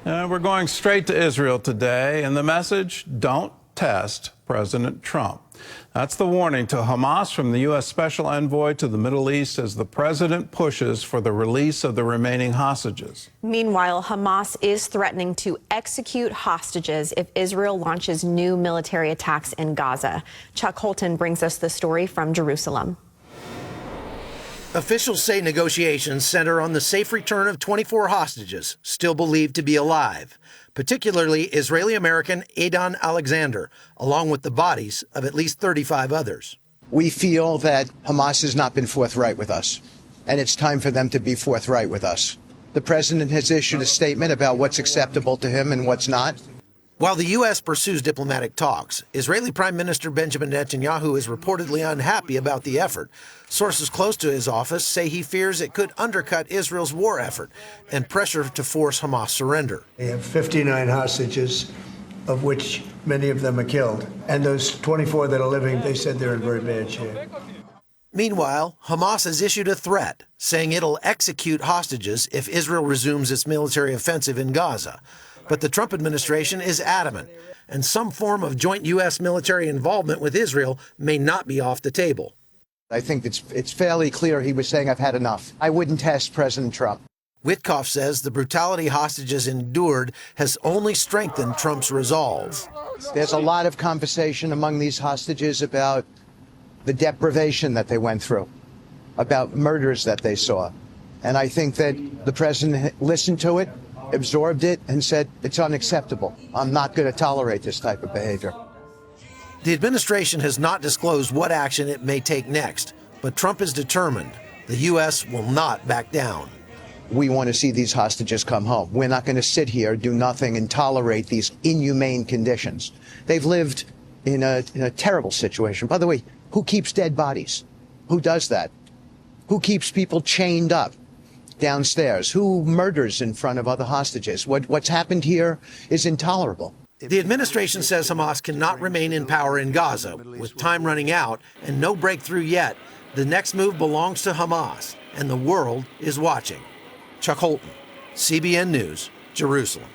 We're going straight to Israel today, and the message, don't test President Trump. That's the warning to Hamas from the U.S. Special Envoy to the Middle East as the president pushes for the release of the remaining hostages. Meanwhile, Hamas is threatening to execute hostages if Israel launches new military attacks in Gaza. Chuck Holton brings us the story from Jerusalem. Officials say negotiations center on the safe return of 24 hostages still believed to be alive, particularly Israeli-American Adon Alexander, along with the bodies of at least 35 others. We feel that Hamas has not been forthright with us, and it's time for them to be forthright with us. The president has issued a statement about what's acceptable to him and what's not. While the U.S. pursues diplomatic talks, Israeli Prime Minister Benjamin Netanyahu is reportedly unhappy about the effort. Sources close to his office say he fears it could undercut Israel's war effort and pressure to force Hamas surrender. They have 59 hostages, of which many of them are killed. And those 24 that are living, they said they're in very bad shape. Meanwhile, Hamas has issued a threat, saying it'll execute hostages if Israel resumes its military offensive in Gaza. But the Trump administration is adamant, and some form of joint U.S. military involvement with Israel may not be off the table. I think it's fairly clear he was saying, I've had enough. I wouldn't test President Trump. Witkoff says the brutality hostages endured has only strengthened Trump's resolve. There's a lot of conversation among these hostages about the deprivation that they went through, about murders that they saw. And I think that the president listened to it, absorbed it, and said, it's unacceptable. I'm not going to tolerate this type of behavior. The administration has not disclosed what action it may take next, but Trump is determined the U.S. will not back down. We want to see these hostages come home. We're not going to sit here, do nothing, and tolerate these inhumane conditions. They've lived in a terrible situation. By the way, who keeps dead bodies? Who does that? Who keeps people chained up downstairs? Who murders in front of other hostages? What's happened here is intolerable. The administration says Hamas cannot remain in power in Gaza. With time running out and no breakthrough yet, the next move belongs to Hamas, and the world is watching. Chuck Holton, CBN News, Jerusalem.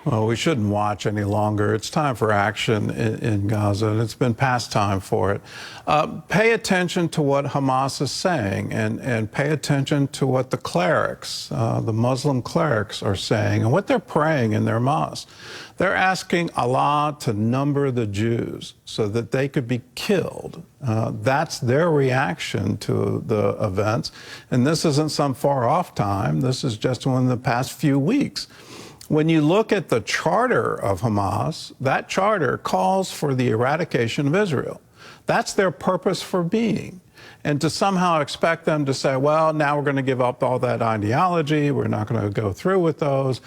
Well, we shouldn't watch any longer. It's time for action in Gaza, and it's been past time for it. Pay attention to what Hamas is saying, and pay attention to what the clerics, the Muslim clerics, are saying and what they're praying in their mosques. They're asking Allah to number the Jews so that they could be killed. That's their reaction to the events. And this isn't some far-off time. This is just in the past few weeks. When you look at the charter of Hamas, that charter calls for the eradication of Israel. That's their purpose for being. And to somehow expect them to say, well, now we're going to give up all that ideology, we're not going to go through with those,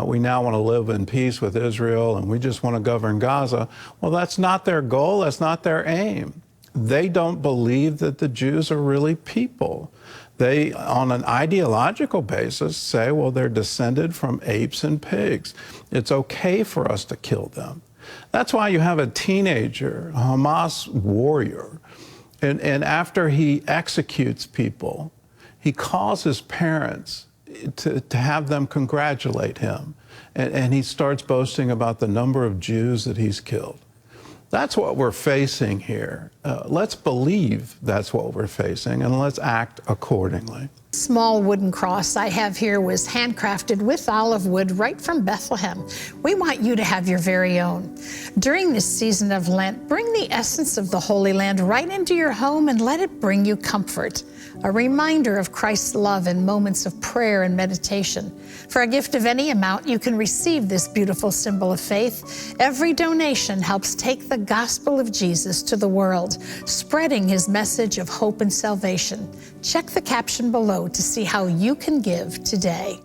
we now want to live in peace with Israel, and we just want to govern Gaza. Well, that's not their goal, that's not their aim. They don't believe that the Jews are really people. They, on an ideological basis, say, well, they're descended from apes and pigs. It's okay for us to kill them. That's why you have a teenager, a Hamas warrior, and after he executes people, he calls his parents to have them congratulate him. And he starts boasting about the number of Jews that he's killed. That's what we're facing here. Let's believe that's what we're facing, and let's act accordingly. Small wooden cross I have here was handcrafted with olive wood right from Bethlehem. We want you to have your very own. During this season of Lent, bring the essence of the Holy Land right into your home and let it bring you comfort. A reminder of Christ's love in moments of prayer and meditation. For a gift of any amount, you can receive this beautiful symbol of faith. Every donation helps take the gospel of Jesus to the world, spreading his message of hope and salvation. Check the caption below to see how you can give today.